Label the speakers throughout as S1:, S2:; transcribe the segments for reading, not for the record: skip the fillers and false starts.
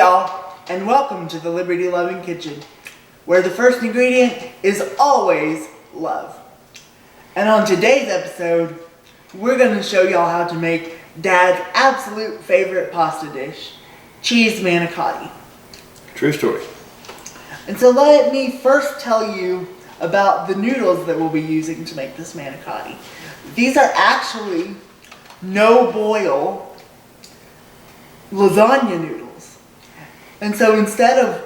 S1: y'all, and welcome to the Liberty Loving Kitchen, where the first ingredient is always love. And on today's episode, we're going to show y'all how to make Dad's absolute favorite pasta dish, Cheese Manicotti.
S2: True story.
S1: And so let me first tell you about the noodles that we'll be using to make this manicotti. These are actually no-boil lasagna noodles. And so instead of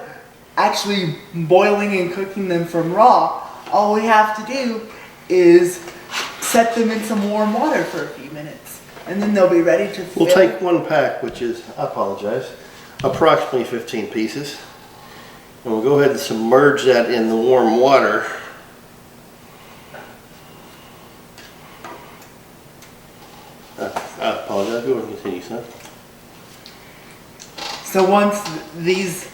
S1: actually boiling and cooking them from raw, all we have to do is set them in some warm water for a few minutes. And then they'll be ready to fill.
S2: We'll take one pack, which is, I apologize, approximately 15 pieces. And we'll go ahead and submerge that in the warm water. I apologize, go ahead and continue, son.
S1: So once these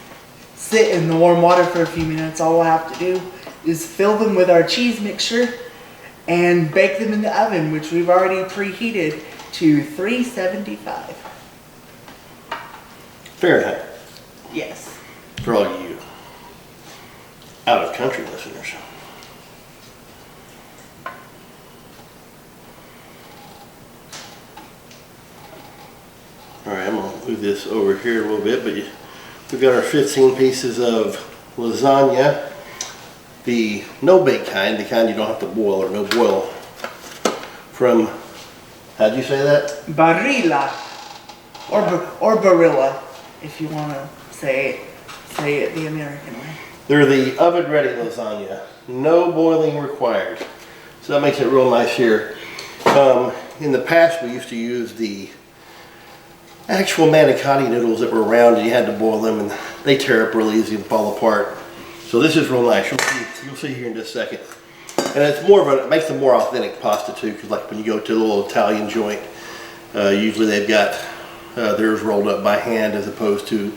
S1: sit in the warm water for a few minutes, all we'll have to do is fill them with our cheese mixture and bake them in the oven, which we've already preheated to 375.
S2: Fahrenheit.
S1: Yes.
S2: For all you out of country listeners. Alright, I'm going to move this over here a little bit, but we've got our 15 pieces of lasagna, the no-bake kind, the kind you don't have to boil or no boil, from, how'd you say that?
S1: Barilla, or Barilla, if you want to say it the American way.
S2: They're the oven-ready lasagna, no boiling required. So that makes it real nice here. In the past, we used to use the actual manicotti noodles that were round, and you had to boil them, and they tear up real easy and fall apart. So this is real nice. You'll see here in just a second. And it's more of it makes a more authentic pasta too, because like when you go to a little Italian joint, usually they've got theirs rolled up by hand as opposed to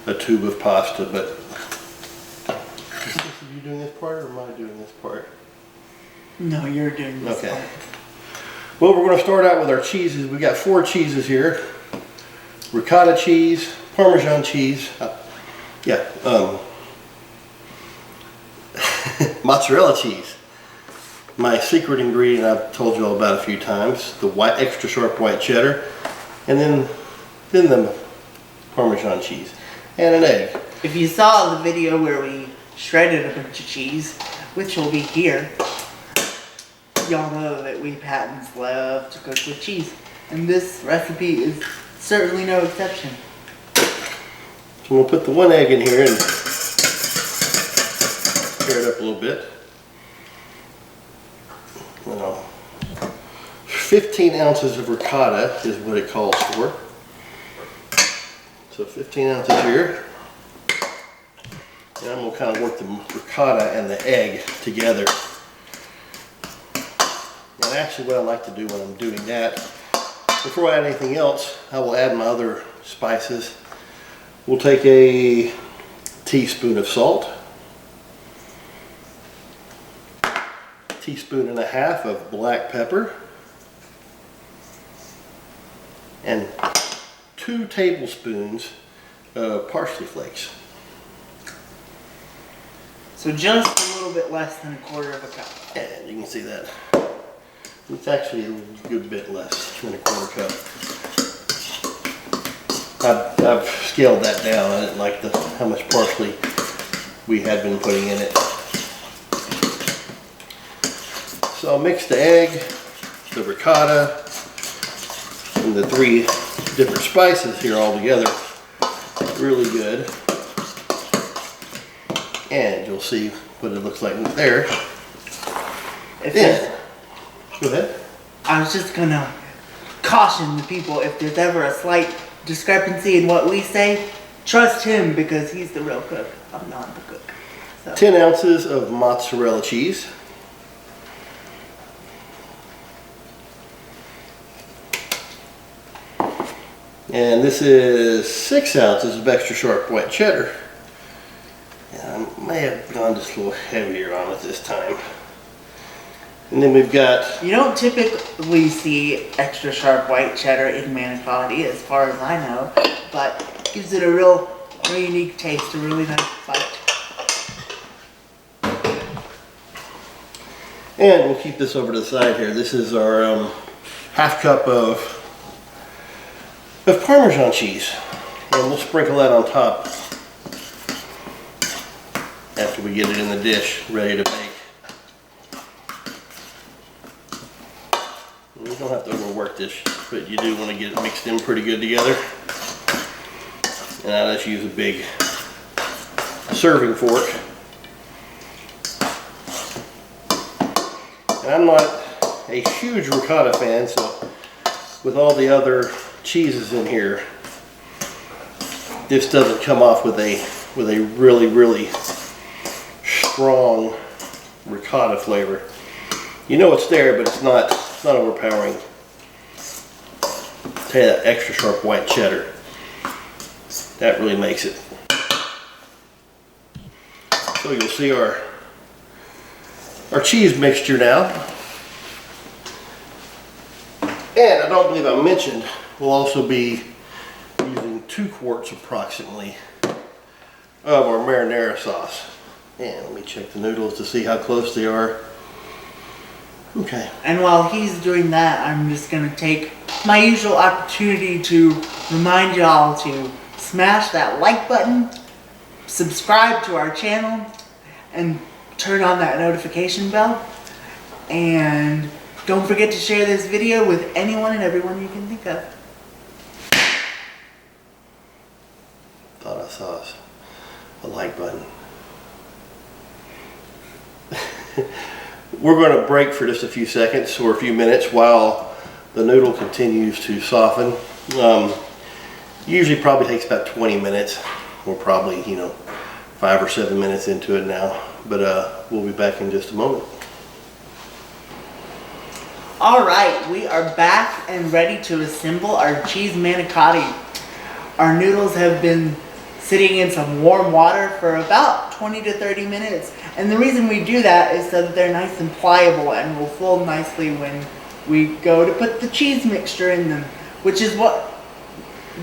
S2: a tube of pasta. But are you doing this part, or am I doing this part?
S1: No, you're doing this part.
S2: Well, we're going to start out with our cheeses. We've got 4 cheeses here. Ricotta cheese, Parmesan cheese, mozzarella cheese. My secret ingredient I've told you all about a few times, the extra sharp white cheddar, and then the Parmesan cheese, and an egg.
S1: If you saw the video where we shredded a bunch of cheese, which will be here, y'all know that we Pattons love to cook with cheese. And this recipe is certainly no exception.
S2: So we'll put the one egg in here and stir it up a little bit. 15 ounces of ricotta is what it calls for. So 15 ounces here. And I'm going to kind of work the ricotta and the egg together. And actually what I like to do when I'm doing that, before I add anything else, I will add my other spices. We'll take a teaspoon of salt, a teaspoon and a half of black pepper, and 2 tablespoons of parsley flakes.
S1: So just a little bit less than a quarter of a cup.
S2: And you can see that. It's actually a good bit less than a quarter cup. I've scaled that down. I didn't like how much parsley we had been putting in it. So I'll mix the egg, the ricotta, and the 3 different spices here all together really good. And you'll see what it looks like there. Go ahead.
S1: I was just gonna caution the people, if there's ever a slight discrepancy in what we say, trust him, because he's the real cook. I'm not the cook. So.
S2: 10 ounces of mozzarella cheese. And this is 6 ounces of extra sharp white cheddar. And I may have gone just a little heavier on it this time. And then we've got...
S1: You don't typically see extra sharp white cheddar in manicotti, as far as I know, but gives it a real real unique taste, a really nice bite.
S2: And we'll keep this over to the side here. This is our half cup of Parmesan cheese. And we'll sprinkle that on top after we get it in the dish, ready to bake. You don't have to overwork this, but you do want to get it mixed in pretty good together. And I just use a big serving fork. And I'm not a huge ricotta fan, so with all the other cheeses in here, this doesn't come off with a really strong ricotta flavor. You know it's there, but it's not overpowering. Tell you, that extra sharp white cheddar, that really makes it. So you'll see our cheese mixture now. And I don't believe I mentioned, we'll also be using 2 quarts approximately of our marinara sauce. And let me check the noodles to see how close they are. Okay.
S1: And while he's doing that, I'm just going to take my usual opportunity to remind y'all to smash that like button, subscribe to our channel, and turn on that notification bell. And don't forget to share this video with anyone and everyone you can think of.
S2: Thought I saw a like button. We're going to break for just a few seconds or a few minutes while the noodle continues to soften. Usually probably takes about 20 minutes. We're probably, 5 or 7 minutes into it now, but we'll be back in just a moment.
S1: Alright, we are back and ready to assemble our cheese manicotti. Our noodles have been sitting in some warm water for about 20 to 30 minutes. And the reason we do that is so that they're nice and pliable and will fold nicely when we go to put the cheese mixture in them, which is what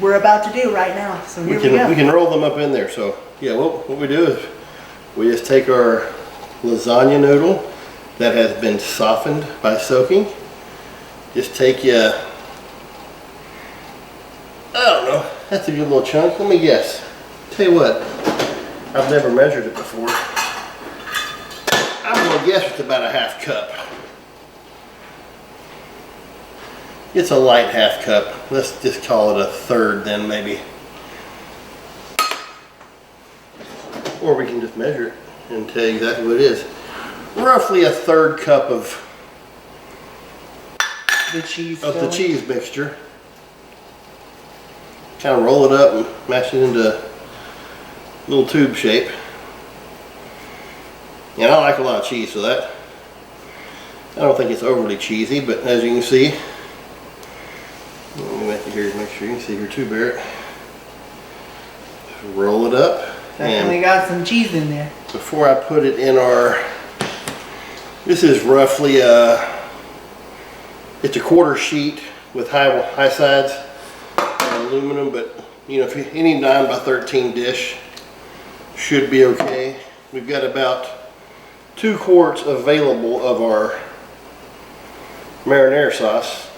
S1: we're about to do right now. So here we go.
S2: We can roll them up in there. So yeah, what we do is we just take our lasagna noodle that has been softened by soaking. Just take I don't know, that's a good little chunk. Let me guess. Tell you what, I've never measured it before. I'm going to guess it's about a half cup. It's a light half cup. Let's just call it a third then, maybe. Or we can just measure it and tell you exactly what it is. Roughly a third cup of
S1: the cheese
S2: mixture. Kind of roll it up and mash it into a little tube shape. And I like a lot of cheese, so that I don't think it's overly cheesy, but as you can see, let me make it here to make sure you can see here too, Barrett. Just roll it up.
S1: Definitely got some cheese in there.
S2: Before I put it in our, this is roughly it's a quarter sheet with high sides, aluminum, but if any 9 by 13 dish should be okay. We've got about 2 quarts available of our marinara sauce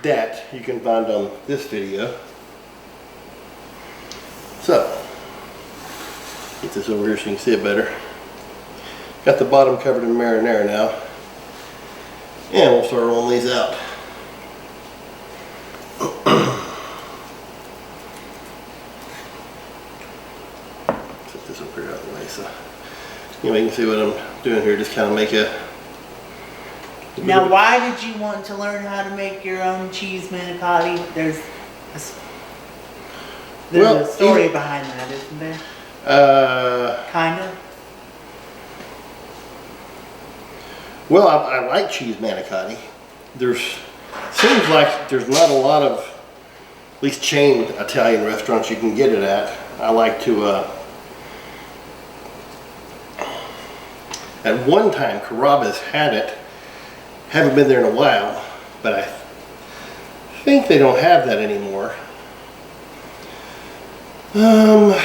S2: that you can find on this video. So, get this over here so you can see it better. Got the bottom covered in marinara now. And we'll start rolling these out. Set this up here out of the way so you can see what I'm doing here. Just kind of make a...
S1: Now, why did you want to learn how to make your own cheese manicotti? There's a story behind that, isn't there? Kind of.
S2: Well, I like cheese manicotti. Seems like there's not a lot of, at least chain Italian restaurants you can get it at. I like to, at one time, Carrabba's had it. Haven't been there in a while, but I think they don't have that anymore. My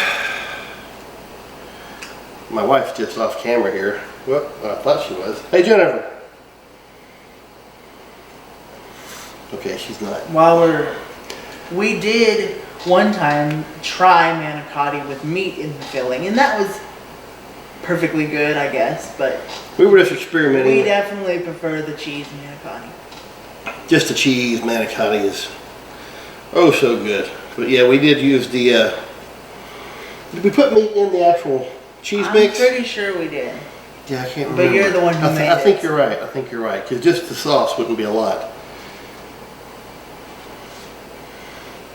S2: wife's just off camera here. Well, I thought she was. Hey, Jennifer. Okay, she's not.
S1: We did one time try manicotti with meat in the filling, and that was perfectly good, I guess, but
S2: we were just experimenting.
S1: We definitely prefer the cheese manicotti.
S2: Just the cheese manicotti is oh so good. But yeah, we did use the, did we put meat in the actual cheese mix?
S1: I'm pretty sure we did.
S2: Yeah, I can't remember.
S1: But you're the one who made it.
S2: I think you're right. I think you're right. Because just the sauce wouldn't be a lot.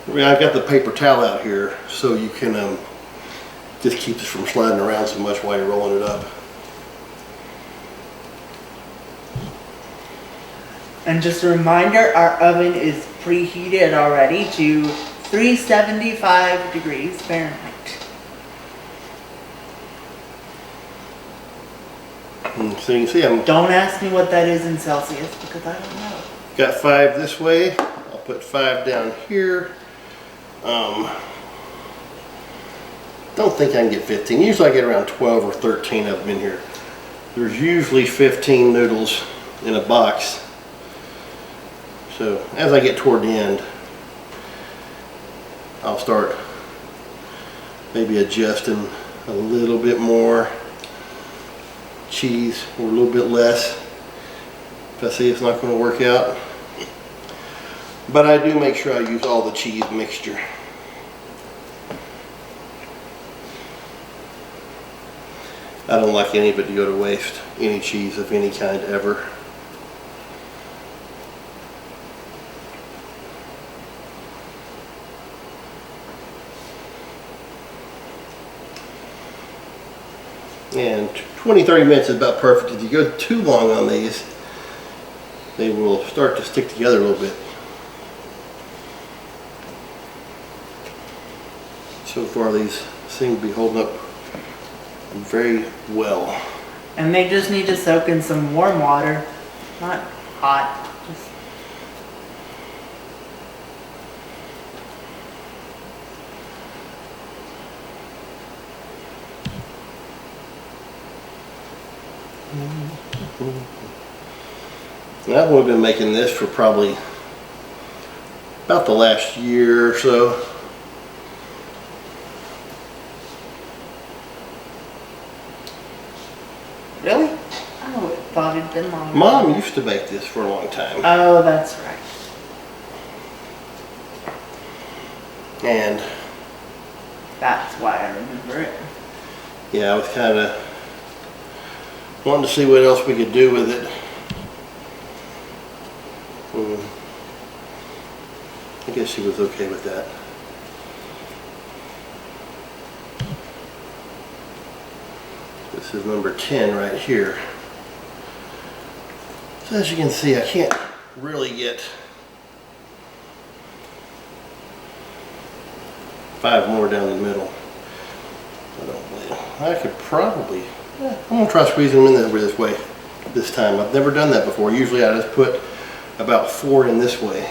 S2: I mean, I've got the paper towel out here so you can just keep this from sliding around so much while you're rolling it up.
S1: And just a reminder, our oven is preheated already to 375 degrees Fahrenheit.
S2: And so you can see
S1: Don't ask me what that is in Celsius because I don't know.
S2: Got 5 this way. I'll put 5 down here. Don't think I can get 15. Usually I get around 12 or 13 of them in here. There's usually 15 noodles in a box. So as I get toward the end, I'll start maybe adjusting a little bit more cheese or a little bit less if I see it's not going to work out. But I do make sure I use all the cheese mixture. I don't like any of it to go to waste, any cheese of any kind ever. And 20-30 minutes is about perfect. If you go too long on these, they will start to stick together a little bit. So far these seem to be holding up very well.
S1: And they just need to soak in some warm water, not hot. Just
S2: And I've only been making this for probably about the last year or so.
S1: Really? I thought it'd been longer.
S2: Mom used to make this for a long time.
S1: Oh, that's right.
S2: And
S1: that's why I remember it.
S2: yeah, I was kind of wanting to see what else we could do with it. I guess she was okay with that. This is number 10 right here. So as you can see, I can't really get 5 more down the middle. I don't believe. I could probably, I'm gonna try squeezing them in over this way this time. I've never done that before. Usually I just put about 4 in this way.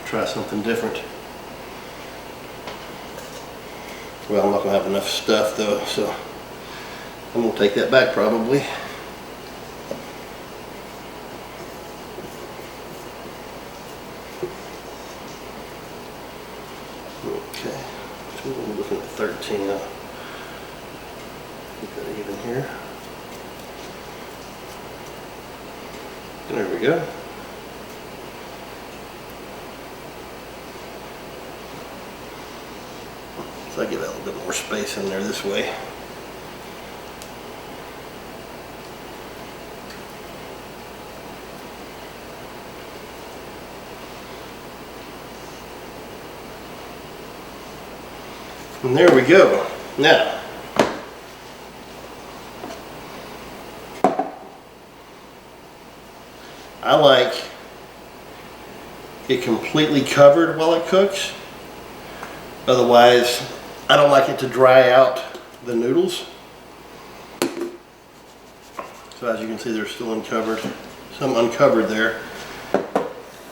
S2: Try something different. Well, I'm not gonna have enough stuff though, so I'm gonna take that back probably. Okay, so we're looking at 13 now. Keep that even here. There we go. So I give that a little bit more space in there this way. And there we go. Now, I like it completely covered while it cooks. Otherwise, I don't like it to dry out the noodles. So as you can see, they're still uncovered. Some uncovered there.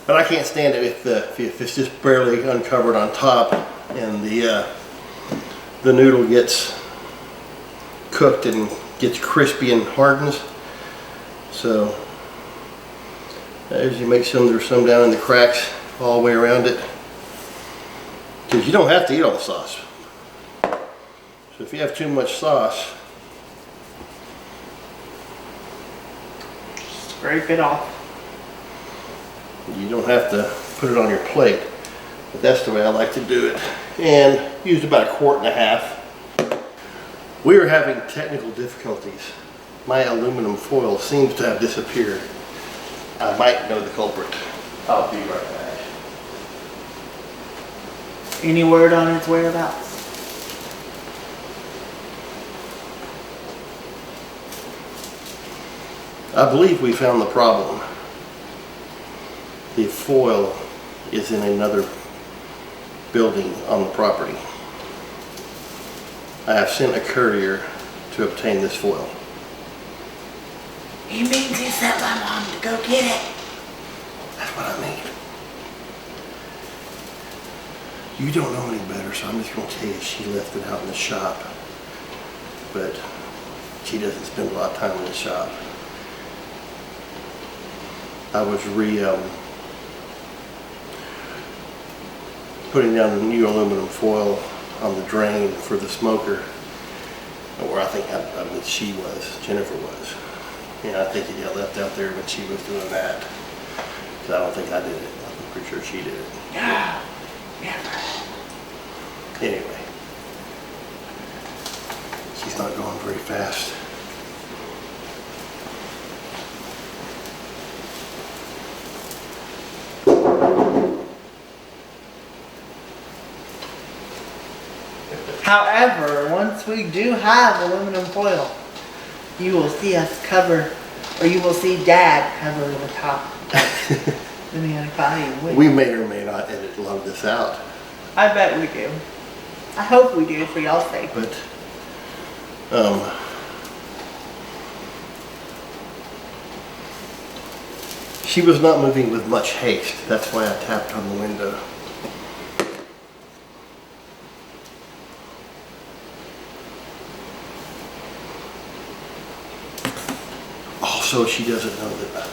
S2: But I can't stand it if it's just barely uncovered on top and the noodle gets cooked and gets crispy and hardens. So as you make some, there's some down in the cracks all the way around it. Because you don't have to eat all the sauce. So if you have too much sauce,
S1: scrape it off.
S2: you don't have to put it on your plate. But that's the way I like to do it. And used about 1.5 quarts. We are having technical difficulties. My aluminum foil seems to have disappeared. I might know the culprit. I'll be right back.
S1: Any word on its whereabouts?
S2: I believe we found the problem. The foil is in another building on the property. I have sent a courier to obtain this foil.
S1: He means he sent my mom to go get it.
S2: That's what I mean. You don't know any better, so I'm just going to tell you she left it out in the shop. But she doesn't spend a lot of time in the shop. I was putting down the new aluminum foil on the drain for the smoker, where I think Jennifer was. And I think it got left out there when she was doing that. Because I don't think I did it. I'm pretty sure she did it.
S1: Yeah.
S2: Anyway, she's not going very fast.
S1: However, once we do have aluminum foil, you will see us cover, or you will see Dad cover the top. The manicotti with.
S2: We may or may not edit a lot of this out.
S1: I bet we do. I hope we do for y'all's sake.
S2: But, she was not moving with much haste. That's why I tapped on the window. Also, she doesn't know that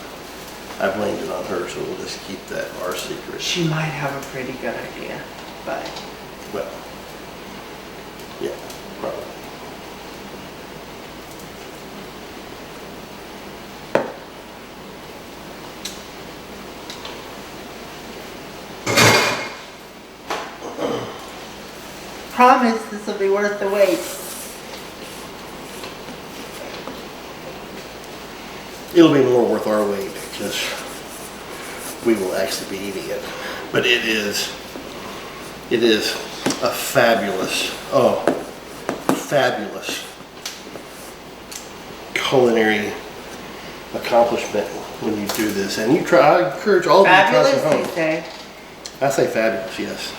S2: I blamed it on her, so we'll just keep that our secret.
S1: She might have a pretty good idea, but
S2: Well, yeah, probably.
S1: promise this will be worth the wait.
S2: It'll be more worth our wait because we will actually be eating it. But it is a fabulous culinary accomplishment when you do this. And you try, I encourage all of you to try this at
S1: Fabulous, you
S2: home.
S1: say?
S2: I say fabulous, yes.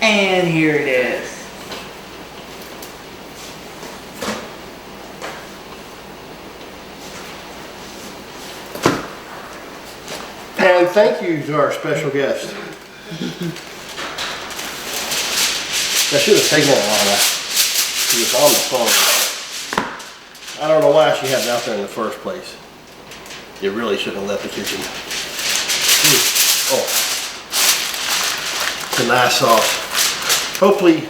S1: And here it is.
S2: And thank you to our special guest. I should have taken it while she was on the phone. I don't know why she had it out there in the first place. You really shouldn't have left the kitchen. Oh, it's a nice sauce. Hopefully,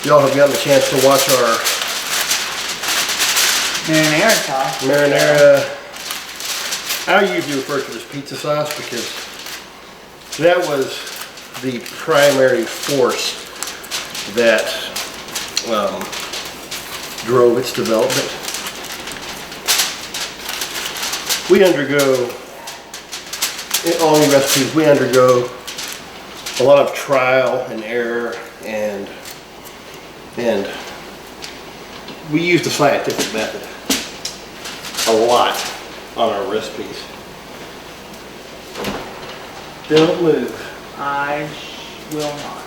S2: y'all have gotten a chance to watch our
S1: Marinara sauce.
S2: marinara. I usually refer to it as pizza sauce because that was the primary force that drove its development. We undergo, in all new recipes, we undergo a lot of trial and error, and we use the scientific method a lot on our recipes. Don't move.
S1: I will not.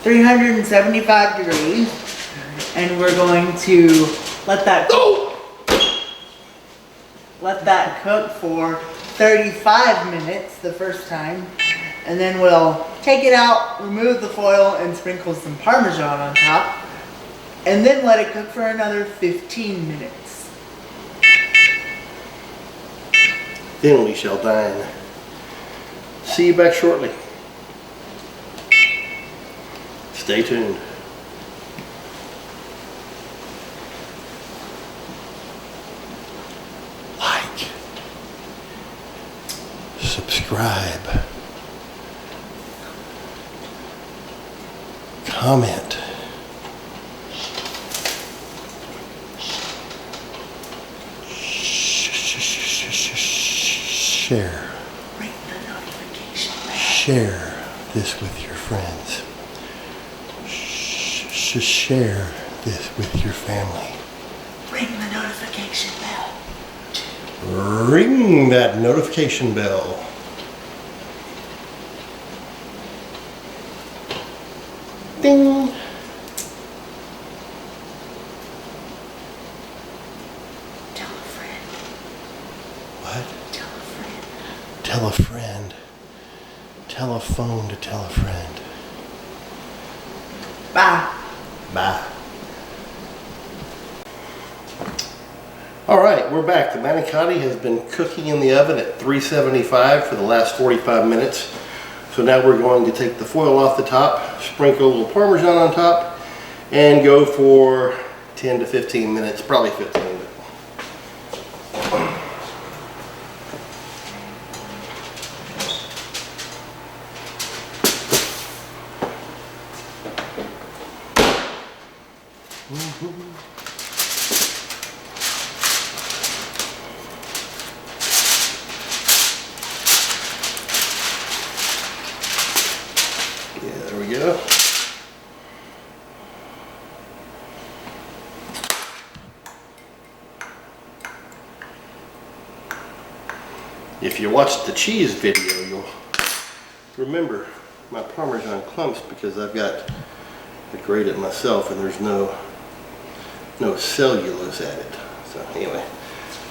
S1: 375 degrees. And we're going to let that cook for 35 minutes the first time. And then we'll take it out, remove the foil, and sprinkle some Parmesan on top. And then let it cook for another 15 minutes.
S2: Then we shall dine. See you back shortly. Stay tuned. Like, subscribe, comment, share.
S1: Ring the notification bell.
S2: Share this with your friends. Share this with your family.
S1: Ring the notification bell.
S2: Ring that notification bell. Ding.
S1: Tell a friend.
S2: What?
S1: Tell a friend.
S2: Tell a friend. Tell a phone to tell a friend.
S1: Bye.
S2: Bye. All right, we're back. The manicotti has been cooking in the oven at 375 for the last 45 minutes. So now we're going to take the foil off the top, sprinkle a little Parmesan on top, and go for 10 to 15 minutes, probably 15 minutes. Yeah, there we go. If you watched the cheese video, you'll remember my Parmesan clumps because I've got to grate it myself and there's no cellulose added. So anyway,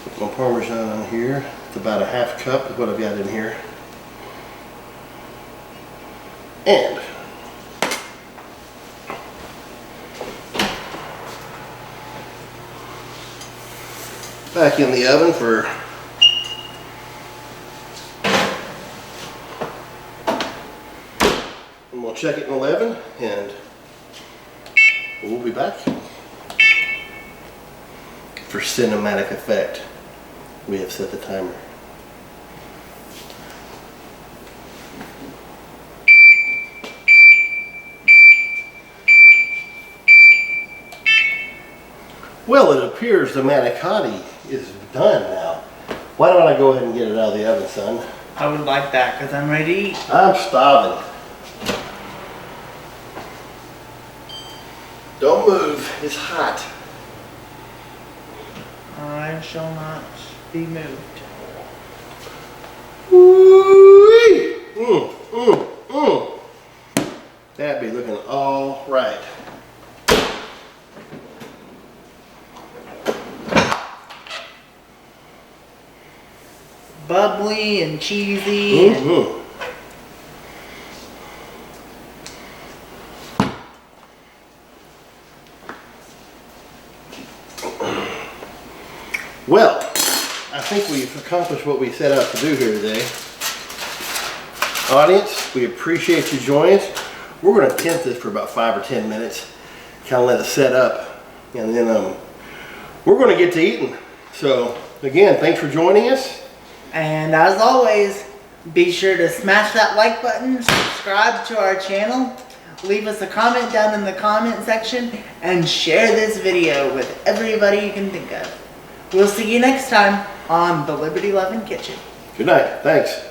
S2: put my Parmesan on here. It's about a half cup is what I've got in here. And back in the oven for and we'll check it in 11 and we'll be back. For cinematic effect, we have set the timer. Well, it appears the manicotti is done now. Why don't I go ahead and get it out of the oven, son?
S1: I would like that because I'm ready to eat.
S2: I'm starving. Don't move, it's hot.
S1: I shall not be moved.
S2: Woo-wee. That'd be looking all right.
S1: Bubbly and cheesy.
S2: Well, I think we've accomplished what we set out to do here today. Audience, we appreciate you joining us. We're going to tempt this for about 5 or 10 minutes, kind of let it set up, and then we're going to get to eating. So, again, thanks for joining us.
S1: And as always, be sure to smash that like button, subscribe to our channel, leave us a comment down in the comment section, and share this video with everybody you can think of. We'll see you next time on the Liberty Lovin' Kitchen.
S2: Good night. Thanks.